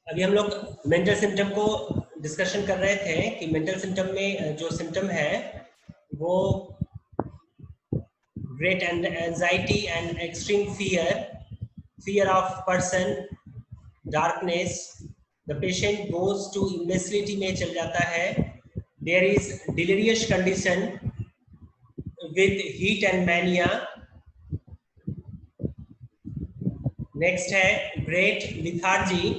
अभी हम लोग मेंटल सिम्टम को डिस्कशन कर रहे थे कि मेंटल सिम्टम में जो सिम्टम है वो great anxiety and extreme fear of person, darkness, the patient goes to imbecility में चल जाता है, there is delirious condition with heat and mania. Next है great lethargy,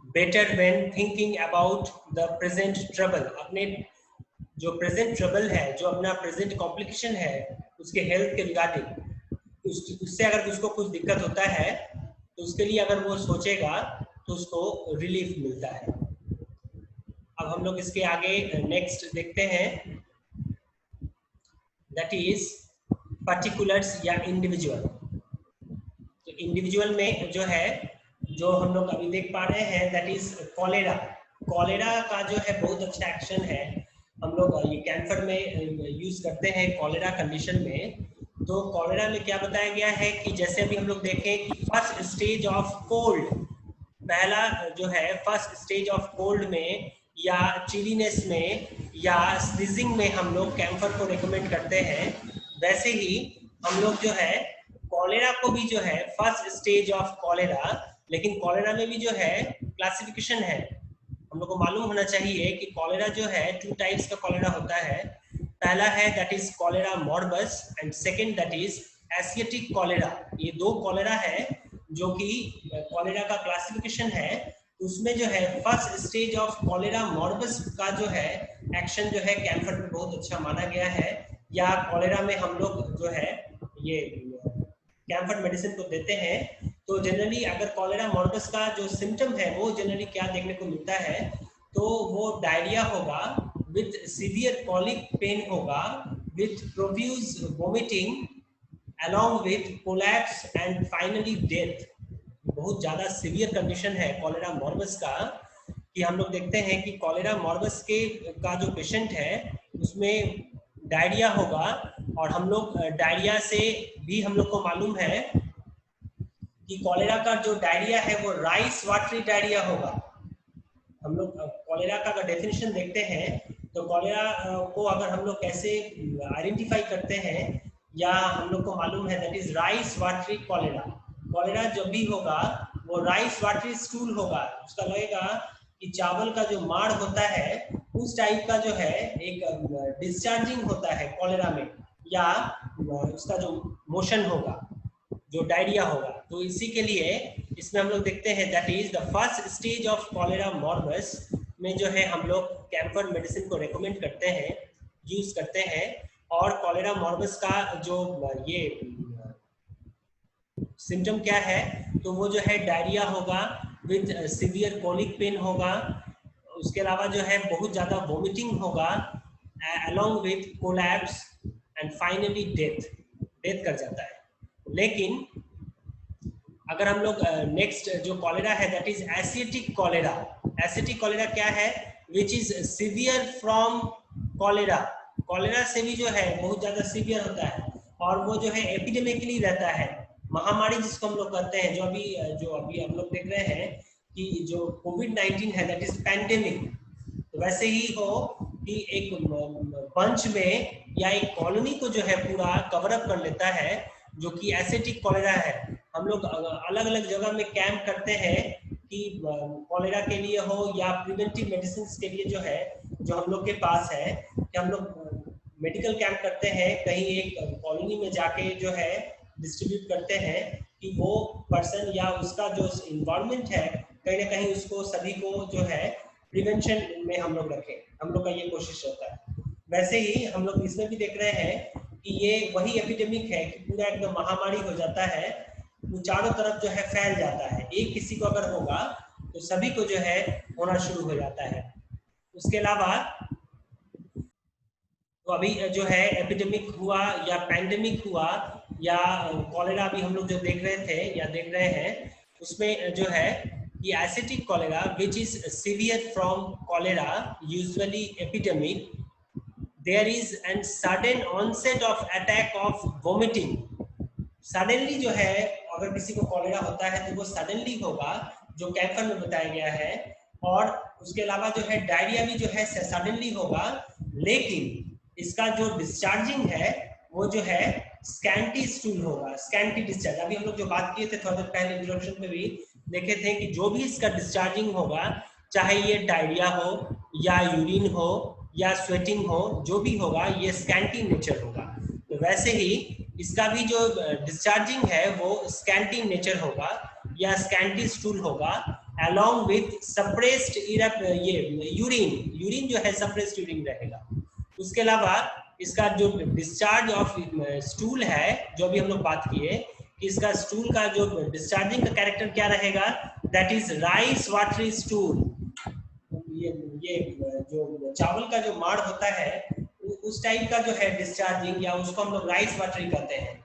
better when thinking about the present trouble. अपने जो present trouble है, जो अपना प्रेजेंट कॉम्प्लिकेशन है उसके हेल्थ के रिगार्डिंग, उससे अगर उसको कुछ दिक्कत होता है तो उसके लिए अगर वो सोचेगा तो उसको रिलीफ मिलता है। अब हम लोग इसके आगे नेक्स्ट देखते हैं, दैट इज पर्टिकुलर्स या इंडिविजुअल। तो इंडिविजुअल में जो है, जो हम लोग अभी देख पा रहे हैं, दैट इज कॉलेरा। कॉलेरा का जो है बहुत अच्छा एक्शन है, हम लोग ये कैंसर में यूज करते हैं कॉलेरा कंडीशन में। तो कॉलेरा में क्या बताया गया है कि जैसे अभी हम लोग देखें कि फर्स्ट स्टेज ऑफ कोल्ड, पहला जो है फर्स्ट स्टेज ऑफ कोल्ड में या चिलीनेस में या स्नीजिंग में हम लोग कैंफर को रिकमेंड करते हैं, वैसे ही हम लोग जो है कॉलेरा को भी जो है फर्स्ट स्टेज ऑफ कॉलेरा, लेकिन कॉलेरा में भी जो है क्लासिफिकेशन है। हम लोग को मालूम होना चाहिए कि कॉलेरा जो है 2 टाइप्स का कॉलेरा होता है। पहला है that is cholera morbus and second that is Asiatic cholera. ये 2 कॉलेरा है जो कि कॉलेरा का क्लासिफिकेशन है। उसमें जो है फर्स्ट स्टेज ऑफ कॉलेरा मॉर्बस का जो है एक्शन जो है कैंसर में बहुत अच्छा माना गया है, या कॉलेरा में हम लोग जो है ये कैंसर मेडिसिन को देते हैं। तो जनरली अगर कॉलेरा मॉर्बस का जो सिम्टम है वो जनरली क्या देखने को मिलता है, तो वो डायरिया होगा विथ सीवियर कॉलिक पेन होगा, with profuse vomiting along with collapse and finally death। बहुत ज़्यादा सीवियर कंडीशन है कॉलेरा मॉर्बस का, कि हम लोग देखते हैं कि कॉलेरा मॉर्बस के का जो पेशेंट है उसमें डायरिया होगा, और हम लोग डायरिया से भी हम लोग को मालूम है कि कॉलेरा का जो डायरिया है वो राइस वाटरी डायरिया होगा। हम लोग कॉलेरा का अगर डेफिनेशन देखते हैं तो कॉलेरा को अगर हम लोग कैसे आइडेंटिफाई करते हैं, या हम लोग को मालूम है that is rice watery cholera. Cholera जब भी होगा वो राइस वाटरी स्टूल होगा, उसका लगेगा कि चावल का जो माड़ होता है उस टाइप का जो है एक डिस्चार्जिंग होता है कॉलेरा में, या उसका जो मोशन होगा, जो डायरिया होगा। तो इसी के लिए इसमें हम लोग देखते हैं that is the first stage of cholera morbus में जो है हम लोग कैंफर मेडिसिन को रेकमेंड करते हैं, यूज करते हैं। और कॉलेरा मॉर्बस का जो ये सिम्टम क्या है, तो वो जो है डायरिया होगा विद सीवियर कॉलिक पेन होगा, उसके अलावा जो है बहुत ज़्यादा वोमिटिंग होगा along with collapse and finally death कर जाता है। लेकिन अगर हम लोग नेक्स्ट जो कॉलेरा है that is Asiatic cholera. Asiatic cholera क्या है, which is severe from cholera. Cholera से भी जो है बहुत ज्यादा सीवियर होता है, और वो जो है एपिडेमिकली रहता है, महामारी जिसको हम लोग कहते हैं। जो अभी हम लोग देख रहे हैं कि जो कोविड-19 है दैट इज पैंडेमिक, तो वैसे ही हो कि एक बंच में या एक कॉलोनी को जो है पूरा कवर अप कर लेता है, जो कि एसिटिक कॉलेरा है। हम लोग अलग अलग जगह में कैंप करते हैं कि कॉलेरा के लिए हो या प्रिवेंटिव मेडिसिन के लिए जो है, जो हम लोग के पास है कि हम लोग मेडिकल कैंप करते हैं, कहीं एक कॉलोनी में जाके जो है डिस्ट्रीब्यूट करते हैं कि वो पर्सन या उसका जो इन्वायरमेंट है कहीं ना कहीं उसको सभी को जो है प्रिवेंशन में हम लोग रखें। हम लोग का ये कोशिश रहता है। वैसे ही हम लोग इसमें भी देख रहे हैं कि ये वही एपिडेमिक है कि पूरा एकदम महामारी हो जाता है, वो चारों तरफ जो है फैल जाता है। एक किसी को अगर होगा तो सभी को जो है होना शुरू हो जाता है। उसके अलावा तो अभी जो है एपिडेमिक हुआ या पैंडेमिक हुआ या कॉलेरा अभी हम लोग जो देख रहे थे या देख रहे हैं, उसमें जो है कि acetic cholera which is severe from cholera, usually epidemic, there is an sudden onset of attack of vomiting। Suddenly जो है अगर किसी को कॉलेरा होता है तो वो सडनली होगा, जो कैंपर में बताया गया है, और उसके अलावा जो है डायरिया भी जो है सडनली होगा, लेकिन इसका जो डिस्चार्जिंग है वो जो है स्कैंटी स्टूल होगा, स्कैंटी डिस्चार्ज। अभी हम लोग जो बात किए थे थोड़ा देर पहले इंट्रोडक्शन में भी देखे थे कि जो भी इसका डिस्चार्जिंग होगा, चाहे ये डायरिया हो या यूरिन हो या स्वेटिंग हो, जो भी होगा ये स्कैंटी नेचर होगा। तो वैसे ही इसका भी जो डिस्चार्जिंग है वो स्कैंटी नेचर होगा या स्कैंटी स्टूल होगा, along with suppressed ये यूरिन जो है सप्रेस्ड यूरिन रहेगा। उसके अलावा इसका जो डिस्चार्ज ऑफ स्टूल है, जो भी हम लोग बात किए कि इसका स्टूल का जो डिस्चार्जिंग का कैरेक्टर क्या रहेगा, that is rice watery stool. ये जो चावल का जो माड़ होता है उस टाइप का जो है डिस्चार्जिंग, या उसको हम लोग राइस वाटरी कहते हैं।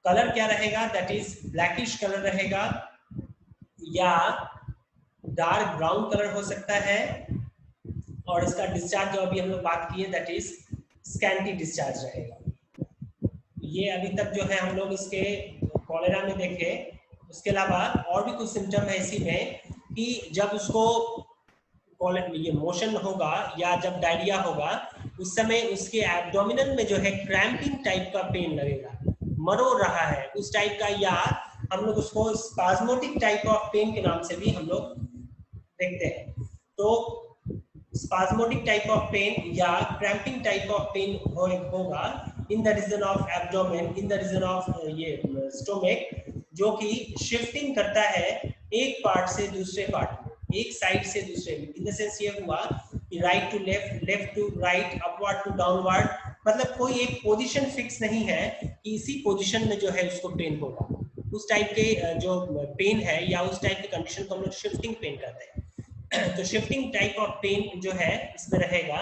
कलर क्या रहेगा, दैट इज ब्लैकिश कलर रहेगा या डार्क ब्राउन कलर हो सकता है, और इसका डिस्चार्ज जो अभी हम लोग बात किए दैट इज स्कैंटी डिस्चार्ज रहेगा। ये अभी तक जो है हम लोग इसके कॉलेरा में देखे। उसके अलावा और भी कुछ सिम्टम है इसी में कि जब उसको ये मोशन होगा या जब डायरिया होगा उस समय उसके एब्डोमिनल में जो है क्रैम्पिंग टाइप का पेन लगेगा, मरोड़ रहा है उस टाइप का, या हम लोग उसको स्पाज्मोटिक टाइप ऑफ पेन के नाम से भी हम लोग देखते हैं। तो स्पाज्मोटिक टाइप ऑफ पेन या क्रैम्पिंग टाइप ऑफ पेन होगा इन द रीजन ऑफ एब्डोमेन, इन द रीजन ऑफ ये स्टोमक, जो कि शिफ्टिंग करता है एक पार्ट से दूसरे पार्ट में, एक साइड से दूसरे में। इन द सेंस ये हुआ कि right to left, left to right, upward to downward, मतलब कोई एक पोजीशन फिक्स नहीं है कि इसी पोजीशन में जो है उसको पेन होगा। उस टाइप के जो पेन है या उस टाइप के कंडीशन को हम लोग शिफ्टिंग पेन कहते हैं। तो शिफ्टिंग टाइप ऑफ पेन जो है इसमें रहेगा,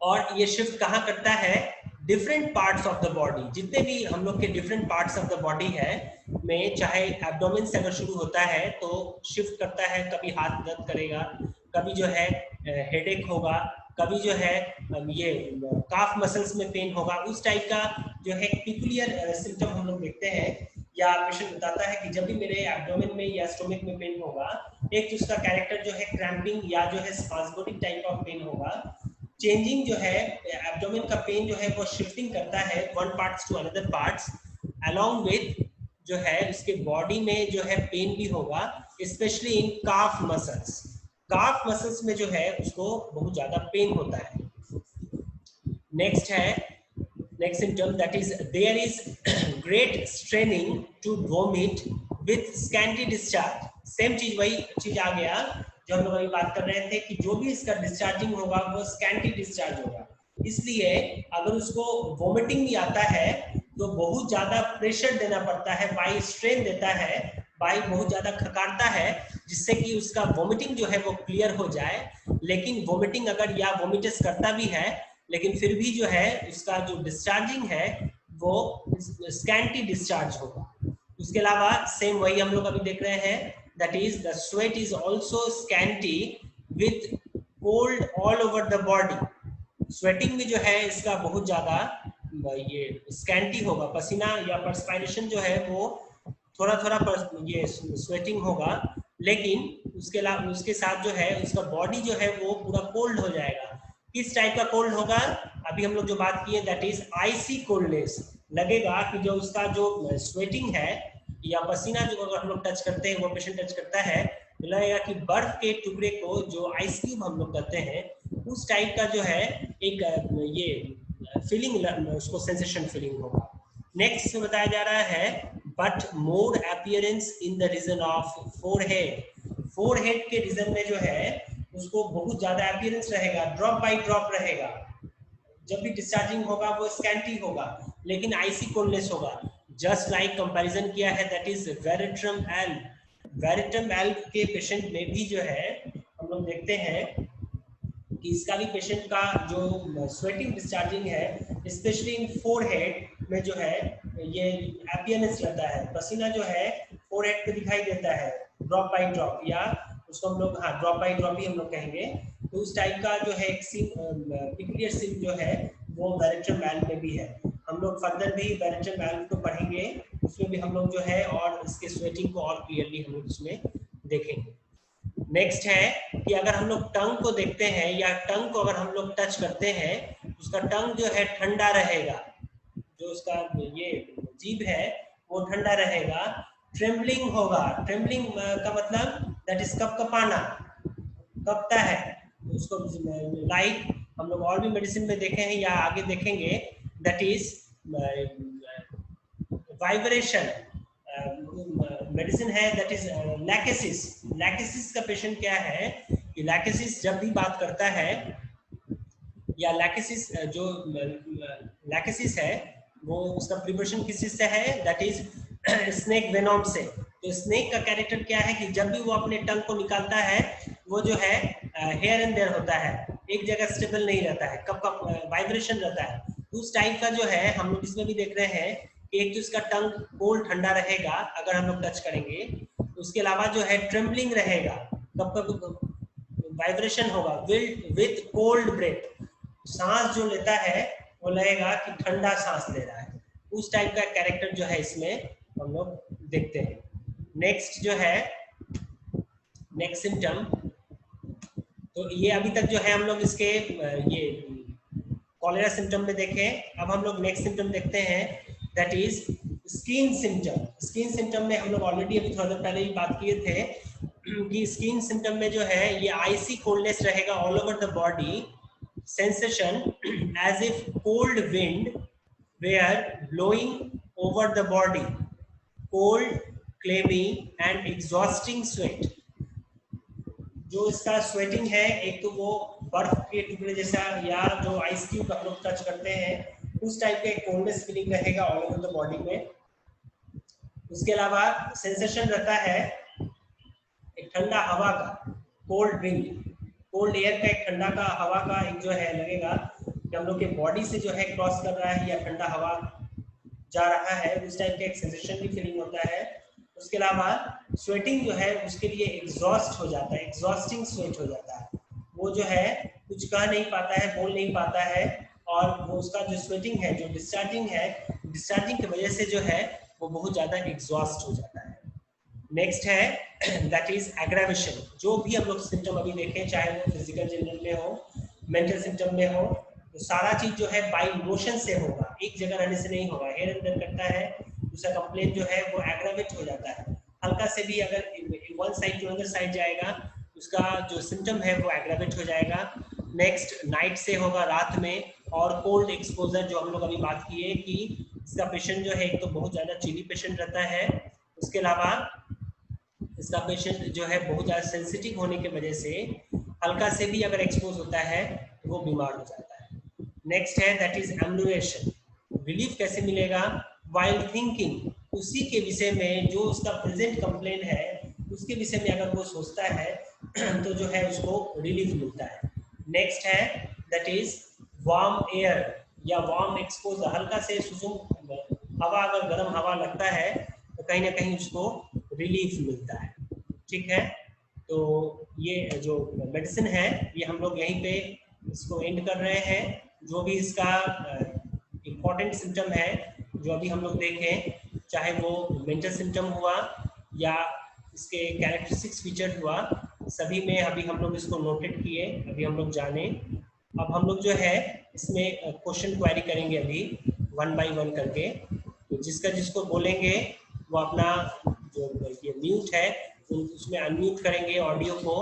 और ये शिफ्ट कहाँ करता है, different parts of the body. जितने भी हम लोग के different parts of the body है में, चाहे एब्डोमेन से अगर शुरू होता है तो शिफ्ट करता है, कभी हाथ दर्द करेगा, कभी जो है हेडेक होगा, कभी जो है ये काफ मसल्स में पेन होगा। उस टाइप का जो है पिकुलियर सिम्टम हम लोग देखते हैं, या पेशेंट बताता है कि जब भी मेरे एब्डोमेन में या स्टोमक में पेन होगा, एक तो उसका कैरेक्टर जो है क्रैम्पिंग या जो है स्पाज्मोटिक टाइप ऑफ पेन होगा। चेंजिंग जो है एब्डोमेन का पेन जो है वो शिफ्टिंग करता है one parts to another parts, along with जो है उसके बॉडी में जो है पेन भी होगा, specially in calf muscles. Calf muscles में जो है उसको बहुत ज्यादा पेन होता है। नेक्स्ट है, next symptom, that is there is great straining to vomit with scanty discharge। Same चीज, वही चीज आ गया जो हम लोग अभी बात कर रहे थे कि जो भी इसका डिस्चार्जिंग होगा वो स्कैंटी डिस्चार्ज होगा। इसलिए अगर उसको वोमिटिंग भी आता है तो बहुत ज्यादा प्रेशर देना पड़ता है, बाई स्ट्रेन देता है, बाई बहुत ज्यादा खकारता है, जिससे कि उसका वोमिटिंग जो है वो क्लियर हो जाए। लेकिन वोमिटिंग अगर या वोमिटस करता भी है, लेकिन फिर भी जो है उसका जो डिस्चार्जिंग है वो स्कैंटी डिस्चार्ज होगा। उसके अलावा सेम वही हम लोग अभी देख रहे हैं, that is the sweat is also scanty with cold all over the body. Sweating भी जो है इसका बहुत ज्यादा ये स्कैंटी होगा, पसीना या परस्पायरेशन जो है वो थोड़ा थोड़ा ये स्वेटिंग होगा, लेकिन उसके अलावा उसके साथ जो है उसका बॉडी जो है वो पूरा कोल्ड हो जाएगा। किस टाइप का कोल्ड होगा, अभी हम लोग जो बात किए दैट इज आइसी कोल्डनेस। लगेगा कि जो उसका जो स्वेटिंग है या पसीना जो अगर हम लोग टच करते हैं, वो पेशेंट टच करता है, तो लगेगा कि बर्फ के टुकड़े को जो आइस क्यूब हम लोग कहते हैं उस टाइप का जो है एक ये फीलिंग, उसको सेंसेशन फीलिंग होगा। नेक्स्ट बताया जा रहा है but more appearance in the reason of forehead. Forehead के रीजन में जो है उसको बहुत ज्यादा अपीयरेंस रहेगा, ड्रॉप बाय ड्रॉप रहेगा। जब भी डिस्चार्जिंग होगा वो स्कैंटी होगा, लेकिन आइसी कोल्डनेस होगा। जस्ट लाइक कंपैरिजन किया है दैट इज वेरिट्रम एल्ब। वेरिट्रम एल्ब के पेशेंट में भी जो है हम लोग देखते हैं कि इसका भी पेशेंट का जो स्वेटिंग डिस्चार्जिंग है, स्पेशली इन फोरहेड में जो है ये अपीयरेंस रहता है, पसीना जो है फोरहेड पे दिखाई देता है, ड्रॉप बाय ड्रॉप, या उसको हम लोग हाँ ड्रॉप बाय ड्रॉप ही हम लोग कहेंगे। तो उस टाइप का जो है एक पिकुलियर सिम जो है वो वेरिट्रम वाल्व में भी है। हम लोग फर्दर भी वेरिट्रम वाल्व को पढ़ेंगे, उसमें भी हम लोग जो है और इसके स्वेटिंग को और क्लियरली हम लोग उसमें देखेंगे। नेक्स्ट है कि अगर हम लोग टंग को देखते हैं या टंग को अगर हम लोग टच करते हैं, उसका टंग जो है ठंडा रहेगा, जो उसका ये जीभ है वो ठंडा रहेगा। ट्रेम्बलिंग होगा, ट्रेम्बलिंग का मतलब दैट इज कपकपाना, कपता है उसको, लाइक हम लोग और भी मेडिसिन में देखे हैं या आगे देखेंगे, दैट इज वाइब्रेशन। मेडिसिन है दैट इज लैकेसिस। लैकेसिस का पेशेंट क्या है कि लैकेसिस जब भी बात करता है, या लैकेसिस जो लैकेसिस है वो उसका प्रिपरेशन किस चीज से है, दैट इज स्नेक वेनोम से। तो स्नेक का कैरेक्टर क्या है कि जब भी वो अपने टंग को निकालता है वो जो है हेयर एंड देयर होता है, एक जगह स्टेबल नहीं रहता है, कब कब वाइब्रेशन रहता है। तो उस टाइप का जो है हम लोग इसमें भी देख रहे हैं कि एक तो इसका टंग कोल्ड ठंडा रहेगा अगर हम लोग टच करेंगे, उसके अलावा जो है ट्रेम्बलिंग रहेगा, कब कब वाइब्रेशन होगा, विथ कोल्ड ब्रेथ, सांस जो लेता है वो लगेगा कि ठंडा सांस ले रहा है। उस टाइप का कैरेक्टर जो है इसमें हम लोग देखते हैं। नेक्स्ट जो है नेक्स्ट सिम्टम, तो ये अभी तक जो है हम लोग इसके ये कॉलेरा सिम्टम में देखे। अब हम लोग नेक्स्ट सिम्टम देखते हैं, that is skin symptom. Skin symptom में हम लोग ऑलरेडी अभी थोड़ा देर पहले ही बात किए थे कि स्किन सिम्टम में जो है ये आइसी कोल्डनेस रहेगा all over the body, sensation as if cold wind were blowing over the body, cold, clammy and exhausting sweat। जो इसका स्वेटिंग है, एक तो वो बर्फ के टुकड़े जैसा या जो आइस क्यूब हम लोग टच करते हैं उस टाइप का एक कोल्डनेस फीलिंग रहेगा ऑल ओवर द बॉडी में। उसके अलावा सेंसेशन रहता है एक ठंडा हवा का, कोल्ड विंड, कोल्ड एयर का, एक ठंडा का हवा का एक जो है लगेगा कि हम लोग के बॉडी से जो है क्रॉस कर रहा है या ठंडा हवा जा रहा है, उस टाइप का एक सेंसेशन भी फीलिंग होता है। उसके अलावा स्वेटिंग जो है उसके लिए एग्जॉस्ट हो जाता है, एग्जॉस्टिंग स्वेट हो जाता है, वो जो है कुछ कह नहीं पाता है, बोल नहीं पाता है, और वो उसका जो स्वेटिंग है, जो डिस्चार्जिंग है, डिस्चार्जिंग की वजह से जो है वो बहुत ज्यादा एग्जॉस्ट हो जाता है। नेक्स्ट है दैट इज एग्रावेशन। जो भी हम लोग सिम्टम अभी देखें, चाहे वो फिजिकल जनरल में हो, मेंटल सिम्टम में हो, तो सारा चीज जो है बाय इमोशन से होगा, एक जगह रहने से नहीं होगा। हेयर अंदर करता है, दूसरा कंप्लेन जो है वो एग्रावेट हो जाता है, हल्का से भी अगर one side to other side जाएगा उसका जो सिम्टम है वो एग्रावेट हो जाएगा। नेक्स्ट नाइट से होगा, रात में, और कोल्ड एक्सपोजर जो हम लोग अभी बात किए कि इसका पेशेंट जो है एक तो बहुत ज्यादा चिली पेशेंट रहता है, उसके अलावा इसका पेशेंट जो है बहुत ज़्यादा सेंसिटिव होने की वजह से हल्का से भी अगर एक्सपोज होता है तो वो बीमार हो जाता है। नेक्स्ट है दैट इज एम्बुलेशन। रिलीफ कैसे मिलेगा, वाइल थिंकिंग, उसी के विषय में जो उसका प्रेजेंट कंप्लेन है उसके विषय में अगर वो सोचता है तो जो है उसको रिलीफ मिलता है। नेक्स्ट है दैट इज वार्म एयर या वार्म एक्सपोजर, हल्का से सुसुम हवा, अगर गर्म हवा लगता है तो कहीं ना कहीं उसको रिलीफ मिलता है। ठीक है, तो ये जो मेडिसिन है ये हम लोग यहीं पे इसको एंड कर रहे हैं। जो भी इसका इम्पोर्टेंट सिम्टम है जो अभी हम लोग देखें, चाहे वो मेंटल सिम्टम हुआ या इसके कैरेक्टरिस्टिक्स फीचर हुआ, सभी में अभी हम लोग इसको नोटेड किए, अभी हम लोग जाने। अब हम लोग जो है इसमें क्वेश्चन क्वेरी करेंगे अभी वन बाय वन करके, तो जिसका जिसको बोलेंगे वो अपना जो ये म्यूट है उसमें अनम्यूट करेंगे ऑडियो को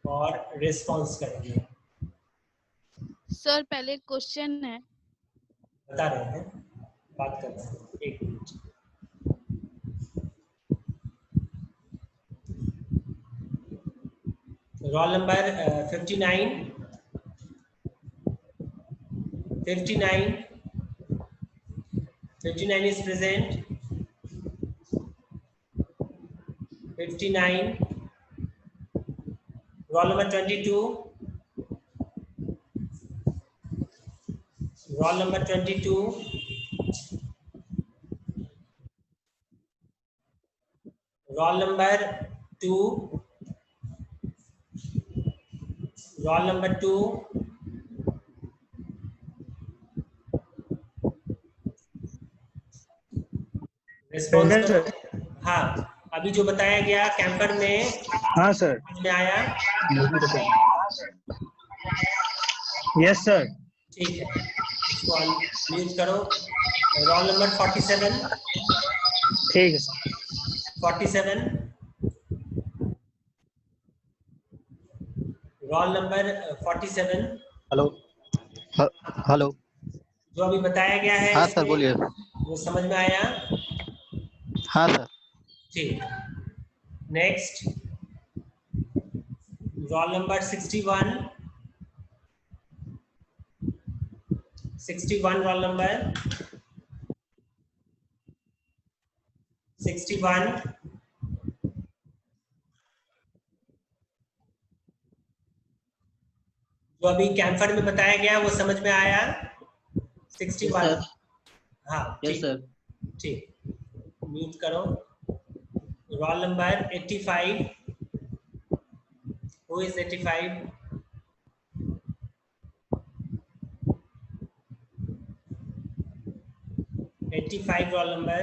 और रिस्पॉन्स करेंगे। सर पहले क्वेश्चन है, बता रहे हैं, बात कर रहे हैं, एक minute. Roll number 59 is present, 59, roll number 22, roll number 22, roll number 2, roll number 2, response करो। हाँ, अभी जो बताया गया कैंपर में, हाँ सर। में आया? Yes sir. ठीक है, इसको म्यूट करो। Roll number 47। ठीक है sir. 47, roll number 47। Hello hello. जो अभी बताया गया है हाँ सर इसमें, बोलिए। वो समझ में आया? हाँ सर। ठीक। Next, roll number 61। 61 roll number 61। जो अभी कैंपर में बताया गया वो समझ में आया? 61। हाँ यस ठीक, सर। ठीक। म्यूट करो। Roll number 85। Who is 85? Roll number